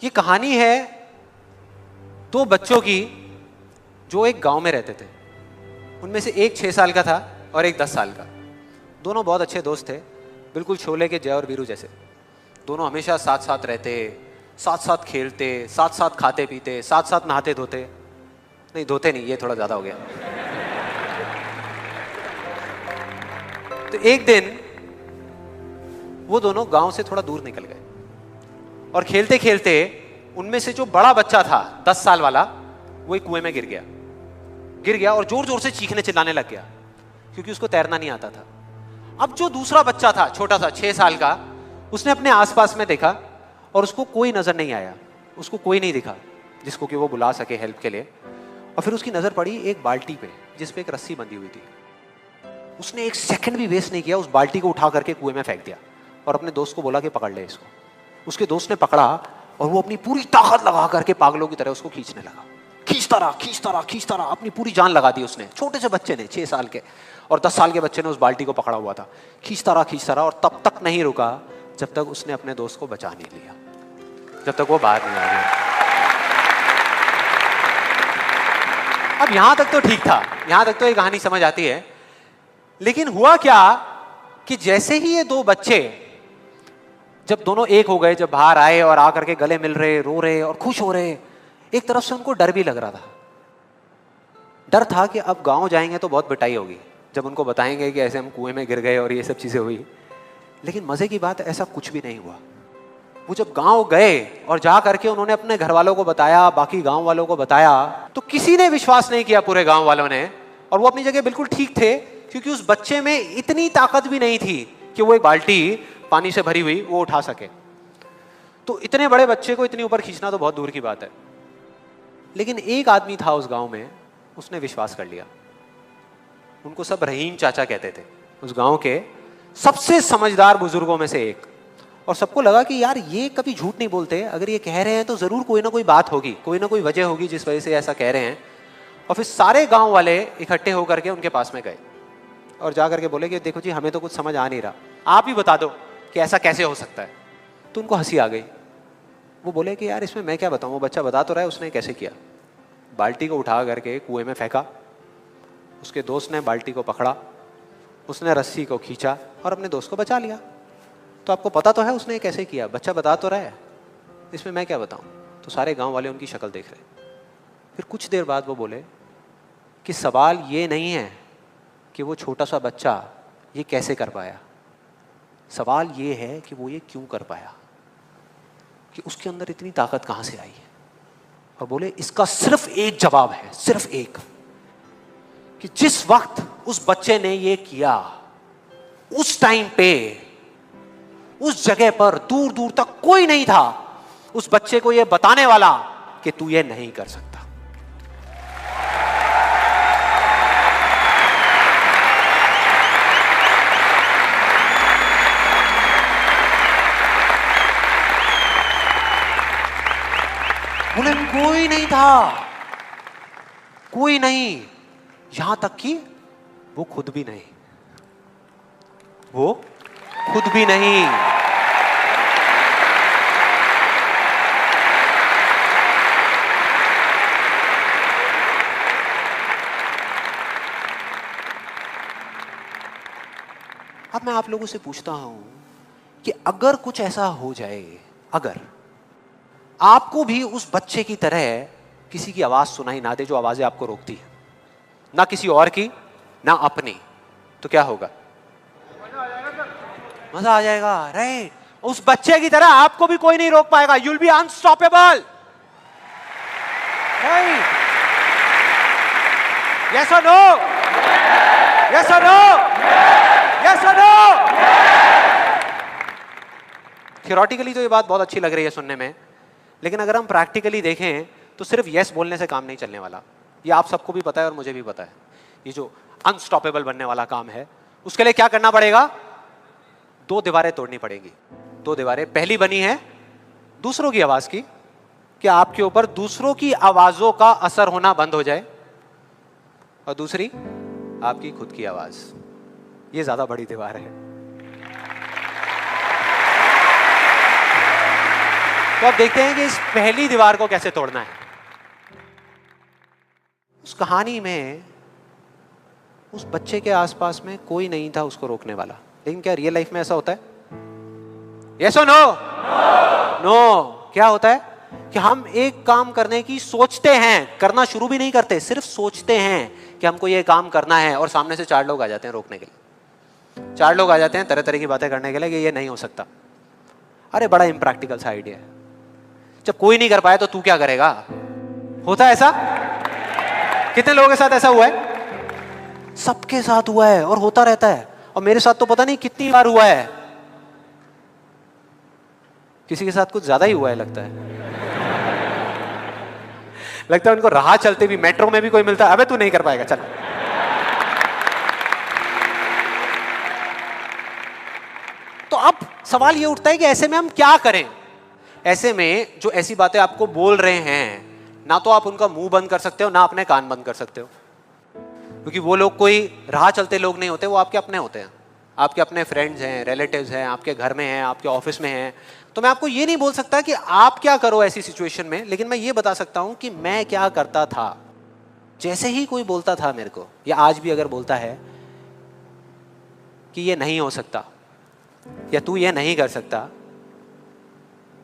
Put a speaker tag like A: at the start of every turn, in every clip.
A: ये कहानी है दो बच्चों की जो एक गांव में रहते थे। उनमें से एक 6 साल का था और एक 10 साल का। दोनों बहुत अच्छे दोस्त थे, बिल्कुल शोले के जय और वीरू जैसे। दोनों हमेशा साथ साथ रहते, साथ साथ खेलते, साथ साथ खाते पीते, साथ साथ नहाते धोते। नहीं, धोते नहीं, ये थोड़ा ज्यादा हो गया। तो एक दिन वो दोनों गांव से थोड़ा दूर निकल गए और खेलते खेलते उनमें से जो बड़ा बच्चा था 10 साल वाला, वो एक कुएं में गिर गया और जोर जोर से चीखने चिल्लाने लग गया क्योंकि उसको तैरना नहीं आता था। अब जो दूसरा बच्चा था, छोटा सा 6 साल का, उसने अपने आसपास में देखा और उसको कोई नजर नहीं आया, उसको कोई नहीं दिखा जिसको कि वो बुला सके हेल्प के लिए। और फिर उसकी नजर पड़ी एक बाल्टी पे जिस पे एक रस्सी बंधी हुई थी। उसने एक सेकंड भी वेस्ट नहीं किया, उस बाल्टी को उठा करके कुएं में फेंक दिया और अपने दोस्त को बोला कि पकड़ ले इसको। उसके दोस्त ने पकड़ा और वो अपनी पूरी ताकत लगा करके पागलों की तरह उसको खींचने लगा। खींचता रहा, अपनी पूरी जान लगा दी उसने। छोटे से बच्चे ने, 6 साल के और 10 साल के बच्चे ने उस बाल्टी को पकड़ा हुआ था। खींचता रहा और तब तक नहीं रुका जब तक उसने अपने दोस्त को बचा नहीं लिया, जब तक वो बाहर नहीं आ गया। अब यहां तक तो ठीक था, यहां तक तो ये कहानी समझ आती है। लेकिन हुआ क्या कि जैसे ही ये दो बच्चे, जब दोनों एक हो गए, जब बाहर आए और आकर के गले मिल रहे, रो रहे और खुश हो रहे, एक तरफ से उनको डर भी लग रहा था। डर था कि अब गांव जाएंगे तो बहुत पिटाई होगी जब उनको बताएंगे कि ऐसे हम कुएं में गिर गए और ये सब चीजें हुई। लेकिन मजे की बात, ऐसा कुछ भी नहीं हुआ। वो जब गांव गए और जा करके उन्होंने अपने घर वालों को बताया, बाकी गांव वालों को बताया, तो किसी ने विश्वास नहीं किया, पूरे गांव वालों ने। और वो अपनी जगह बिल्कुल ठीक थे क्योंकि उस बच्चे में इतनी ताकत भी नहीं थी कि वो एक बाल्टी पानी से भरी हुई वो उठा सके। तो इतने बड़े बच्चे को इतनी ऊपर खींचना तो बहुत दूर की बात है। लेकिन एक आदमी था उस गांव में, उसने विश्वास कर लिया। उनको सब रहीम चाचा कहते थे, उस गांव के सबसे समझदार बुजुर्गों में से एक। और सबको लगा कि यार ये कभी झूठ नहीं बोलते, अगर ये कह रहे हैं तो जरूर कोई ना कोई बात होगी, कोई ना कोई वजह होगी जिस वजह से ऐसा कह रहे हैं। और फिर सारे गांव वाले इकट्ठे होकर के उनके पास में गए और जा करके बोले कि देखो जी, हमें तो कुछ समझ आ नहीं रहा, आप ही बता दो कि ऐसा कैसे हो सकता है। तो उनको हंसी आ गई। वो बोले कि यार इसमें मैं क्या बताऊं, वो बच्चा बता तो रहा है उसने कैसे किया। बाल्टी को उठा करके कुएं में फेंका, उसके दोस्त ने बाल्टी को पकड़ा, उसने रस्सी को खींचा और अपने दोस्त को बचा लिया। तो आपको पता तो है उसने कैसे किया, बच्चा बता तो रहा है, इसमें मैं क्या बताऊं। तो सारे गांव वाले उनकी शक्ल देख रहे। फिर कुछ देर बाद वो बोले कि सवाल ये नहीं है कि वो छोटा सा बच्चा ये कैसे कर पाया, सवाल ये है कि वो ये क्यों कर पाया, कि उसके अंदर इतनी ताकत कहां से आई है। और बोले इसका सिर्फ एक जवाब है, सिर्फ एक, कि जिस वक्त उस बच्चे ने ये किया, उस टाइम पे उस जगह पर दूर दूर तक कोई नहीं था उस बच्चे को ये बताने वाला कि तू ये नहीं कर सकता। बोले कोई नहीं था, कोई नहीं, यहां तक कि वो खुद भी नहीं, वो खुद भी नहीं। अब मैं आप लोगों से पूछता हूं कि अगर कुछ ऐसा हो जाए, अगर आपको भी उस बच्चे की तरह किसी की आवाज सुनाई ना दे जो आवाजें आपको रोकती है, ना किसी और की ना अपनी, तो क्या होगा? मजा आ जाएगा, राइट? उस बच्चे की तरह आपको भी कोई नहीं रोक पाएगा। You will be unstoppable, right? Yes और नो? यस और नो? यस और नो? थियोरेटिकली तो ये बात बहुत अच्छी लग रही है सुनने में, लेकिन अगर हम प्रैक्टिकली देखें तो सिर्फ यस बोलने से काम नहीं चलने वाला। ये आप सबको भी पता है और मुझे भी पता है। ये जो अनस्टॉपेबल बनने वाला काम है, उसके लिए क्या करना पड़ेगा? 2 दीवारें तोड़नी पड़ेंगी। 2 दीवारें, पहली बनी है दूसरों की आवाज की, कि आपके ऊपर दूसरों की आवाजों का असर होना बंद हो जाए, और दूसरी आपकी खुद की आवाज। ये ज्यादा बड़ी दीवार है। तो अब देखते हैं कि इस पहली दीवार को कैसे तोड़ना है। उस कहानी में उस बच्चे के आसपास में कोई नहीं था उसको रोकने वाला, लेकिन क्या रियल लाइफ में ऐसा होता है? यस और नो? नो। क्या होता है कि हम एक काम करने की सोचते हैं, करना शुरू भी नहीं करते, सिर्फ सोचते हैं कि हमको ये काम करना है, और सामने से 4 लोग आ जाते हैं रोकने के लिए। 4 लोग आ जाते हैं तरह तरह की बातें करने के लिए कि ये नहीं हो सकता। अरे बड़ा इम्प्रैक्टिकल सा आइडिया है। जब कोई नहीं कर पाया तो तू क्या करेगा? होता है ऐसा? कितने लोगों के साथ ऐसा हुआ है? सबके साथ हुआ है और होता रहता है। और मेरे साथ तो पता नहीं कितनी बार हुआ है। किसी के साथ कुछ ज्यादा ही हुआ है लगता है। लगता है उनको राह चलते भी, मेट्रो में भी कोई मिलता है, अबे तू नहीं कर पाएगा चल। तो अब सवाल ये उठता है कि ऐसे में हम क्या करें? ऐसे में जो ऐसी बातें आपको बोल रहे हैं, ना तो आप उनका मुंह बंद कर सकते हो, ना अपने कान बंद कर सकते हो, क्योंकि वो लोग कोई राह चलते लोग नहीं होते, वो आपके अपने होते हैं। आपके अपने फ्रेंड्स हैं, रिलेटिव्स हैं, आपके घर में हैं, आपके ऑफिस में हैं। तो मैं आपको ये नहीं बोल सकता कि आप क्या करो ऐसी सिचुएशन में, लेकिन मैं ये बता सकता हूं कि मैं क्या करता था। जैसे ही कोई बोलता था मेरे को, या आज भी अगर बोलता है कि ये नहीं हो सकता या तू ये नहीं कर सकता,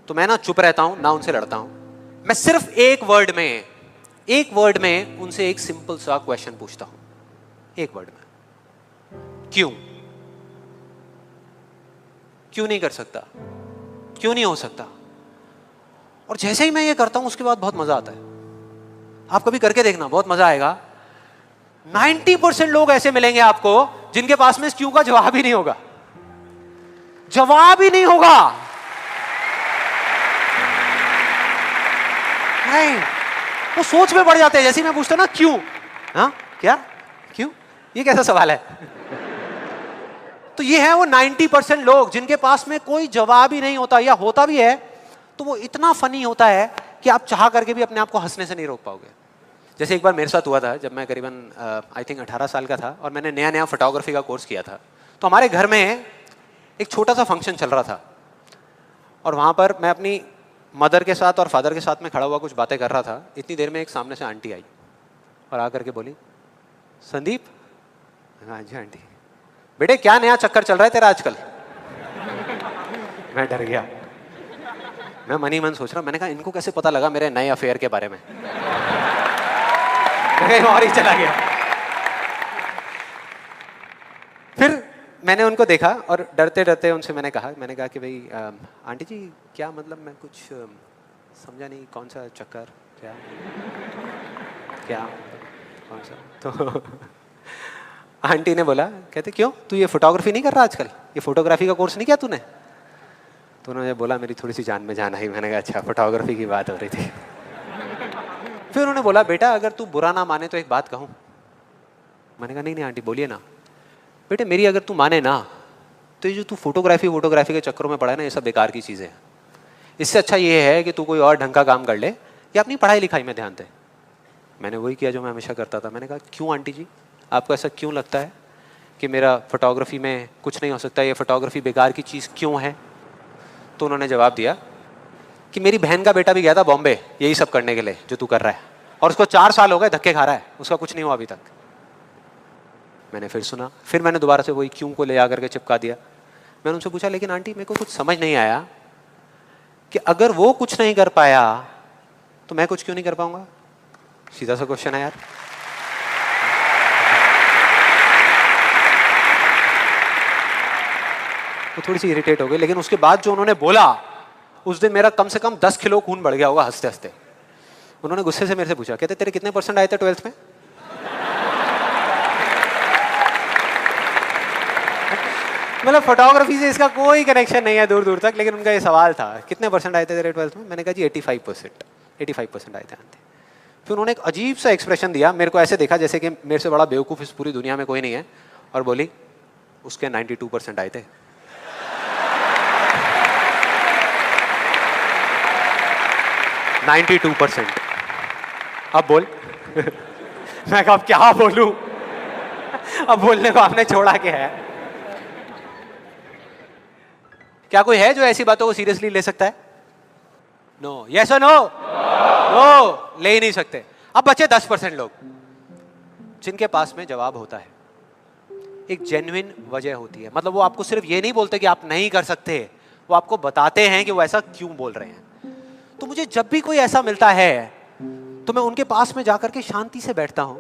A: तो मैं ना चुप रहता हूं, ना उनसे लड़ता हूं। मैं सिर्फ एक वर्ड में उनसे एक सिंपल सा क्वेश्चन पूछता हूं, एक वर्ड में। क्यों नहीं कर सकता? क्यों नहीं हो सकता? और जैसे ही मैं ये करता हूं उसके बाद बहुत मजा आता है। आप कभी करके देखना, बहुत मजा आएगा। 90% लोग ऐसे मिलेंगे आपको जिनके पास में इस क्यों का जवाब ही नहीं होगा। जवाब ही नहीं होगा। नहीं, वो सोच में पड़ जाते हैं। जैसे ही मैं पूछता ना क्यों, हाँ क्या, क्यों, ये कैसा सवाल है? तो ये है वो 90% लोग जिनके पास में कोई जवाब ही नहीं होता, या होता भी है तो वो इतना फनी होता है कि आप चाह करके भी अपने आप को हंसने से नहीं रोक पाओगे। जैसे एक बार मेरे साथ हुआ था, जब मैं करीबन आई थिंक 18 साल का था और मैंने नया नया फोटोग्राफी का कोर्स किया था। तो हमारे घर में एक छोटा सा फंक्शन चल रहा था और वहाँ पर मैं अपनी मदर के साथ और फादर के साथ में खड़ा हुआ कुछ बातें कर रहा था। इतनी देर में एक सामने से आंटी आई और आकर के बोली, संदीप। हाँ जी आंटी। बेटे क्या नया चक्कर चल रहा है तेरा आजकल? मैं डर गया। मैं मन ही मन सोच रहा, मैंने कहा इनको कैसे पता लगा मेरे नए अफेयर के बारे में? और ही चला गया। फिर मैंने उनको देखा और डरते डरते उनसे मैंने कहा कि भाई आंटी जी क्या मतलब, मैं कुछ समझा नहीं, कौन सा चक्कर, क्या कौन सा? तो आंटी ने बोला, कहते क्यों तू ये फोटोग्राफी नहीं कर रहा आजकल? ये फोटोग्राफी का कोर्स नहीं किया तूने? तो उन्होंने बोला, मेरी थोड़ी सी जान में जान आई। मैंने कहा अच्छा, फोटोग्राफी की बात हो रही थी। फिर उन्होंने बोला, बेटा अगर तू बुरा ना माने तो एक बात कहूँ। मैंने कहा नहीं आंटी बोलिए ना। बेटे मेरी अगर तू माने ना, तो ये जो तू फोटोग्राफी के चक्करों में पड़ा है ना, ये सब बेकार की चीज़ें हैं। इससे अच्छा ये है कि तू कोई और ढंग का काम कर ले या अपनी पढ़ाई लिखाई में ध्यान दे। मैंने वही किया जो मैं हमेशा करता था। मैंने कहा क्यों आंटी जी, आपको ऐसा क्यों लगता है कि मेरा फोटोग्राफी में कुछ नहीं हो सकता, ये फोटोग्राफी बेकार की चीज़ क्यों है? तो उन्होंने जवाब दिया कि मेरी बहन का बेटा भी गया था बॉम्बे यही सब करने के लिए जो तू कर रहा है, और उसको 4 साल हो गए धक्के खा रहा है, उसका कुछ नहीं हुआ अभी तक। मैंने फिर सुना, फिर मैंने दोबारा से वही क्यों को ले आकर के चिपका दिया। मैंने उनसे पूछा, लेकिन आंटी मेरे को कुछ समझ नहीं आया कि अगर वो कुछ नहीं कर पाया तो मैं कुछ क्यों नहीं कर पाऊंगा? सीधा सा क्वेश्चन है यार। वो थोड़ी सी इरिटेट हो गई, लेकिन उसके बाद जो उन्होंने बोला, उस दिन मेरा कम से कम 10 किलो खून बढ़ गया होगा हंसते हंसते। उन्होंने गुस्से से मेरे से पूछा, कहते तेरे कितने % आए थे 12th में? मतलब फोटोग्राफी से इसका कोई कनेक्शन नहीं है दूर दूर तक, लेकिन उनका ये सवाल था कितने % आए थे तेरे 12th में? मैंने कहा जी 85% आए थे। फिर उन्होंने एक अजीब सा एक्सप्रेशन दिया, मेरे को ऐसे देखा जैसे कि मेरे से बड़ा बेवकूफ़ इस पूरी दुनिया में कोई नहीं है, और बोली उसके 92% आए थे। अब बोल। मैं कहा अब क्या बोलूं? अब बोलने को आपने छोड़ा क्या है? क्या कोई है जो ऐसी बातों को सीरियसली ले सकता है? नो, यस और नो? नो, ले ही नहीं सकते। अब बचे 10% लोग जिनके पास में जवाब होता है, एक जेन्युइन वजह होती है। मतलब वो आपको सिर्फ ये नहीं बोलते कि आप नहीं कर सकते, वो आपको बताते हैं कि वो ऐसा क्यों बोल रहे हैं। तो मुझे जब भी कोई ऐसा मिलता है तो मैं उनके पास में जाकर के शांति से बैठता हूं,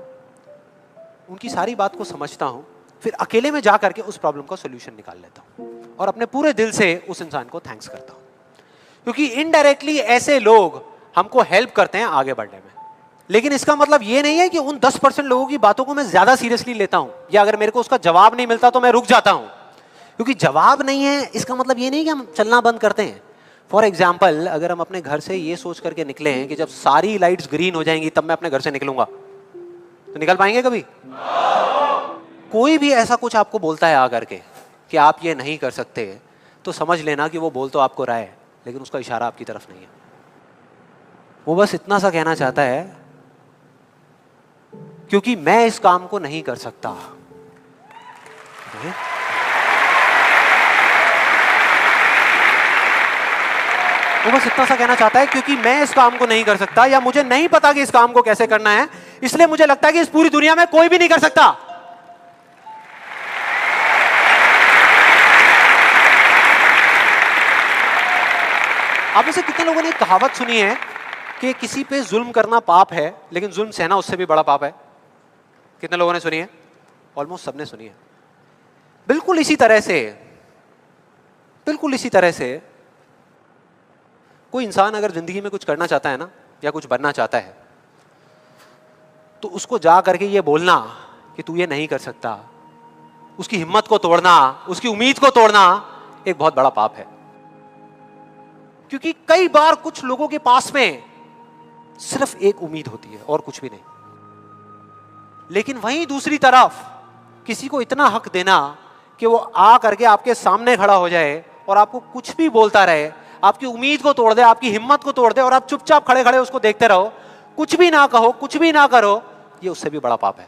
A: उनकी सारी बात को समझता हूं, फिर अकेले में जाकर के उस प्रॉब्लम का सॉल्यूशन निकाल लेता हूं और अपने पूरे दिल से उस इंसान को थैंक्स करता हूं। क्योंकि इनडायरेक्टली ऐसे लोग हमको हेल्प करते हैं आगे बढ़ने में। लेकिन इसका मतलब ये नहीं है कि उन 10% लोगों की बातों को मैं ज्यादा सीरियसली लेता हूं, या अगर मेरे को उसका जवाब नहीं मिलता तो मैं रुक जाता हूं। क्योंकि जवाब नहीं है इसका मतलब ये नहीं कि हम चलना बंद करते हैं। फॉर एग्जाम्पल, अगर हम अपने घर से ये सोच करके निकले हैं कि जब सारी लाइट्स ग्रीन हो जाएंगी तब मैं अपने घर से निकलूंगा, तो निकल पाएंगे कभी? कोई भी ऐसा कुछ आपको बोलता है आकर के कि आप ये नहीं कर सकते, तो समझ लेना कि वो बोल तो आपको रहा है, लेकिन उसका इशारा आपकी तरफ नहीं है। वो बस इतना सा कहना चाहता है क्योंकि मैं इस काम को नहीं कर सकता। वो बस इतना सा कहना चाहता है क्योंकि मैं इस काम को नहीं कर सकता, या मुझे नहीं पता कि इस काम को कैसे करना है, इसलिए मुझे लगता है कि इस पूरी दुनिया में कोई भी नहीं कर सकता। आप में से कितने लोगों ने एक कहावत सुनी है कि किसी पे जुल्म करना पाप है, लेकिन जुल्म सहना उससे भी बड़ा पाप है? कितने लोगों ने सुनी है? ऑलमोस्ट सबने सुनी है। बिल्कुल इसी तरह से कोई इंसान अगर जिंदगी में कुछ करना चाहता है ना, या कुछ बनना चाहता है, तो उसको जा करके ये बोलना कि तू ये नहीं कर सकता, उसकी हिम्मत को तोड़ना, उसकी उम्मीद को तोड़ना एक बहुत बड़ा पाप है। क्योंकि कई बार कुछ लोगों के पास में सिर्फ एक उम्मीद होती है और कुछ भी नहीं, लेकिन वहीं दूसरी तरफ किसी को इतना हक देना कि वो आ करके आपके सामने खड़ा हो जाए और आपको कुछ भी बोलता रहे, आपकी उम्मीद को तोड़ दे, आपकी हिम्मत को तोड़ दे, और आप चुपचाप खड़े खड़े उसको देखते रहो, कुछ भी ना कहो, कुछ भी ना करो, ये उससे भी बड़ा पाप है।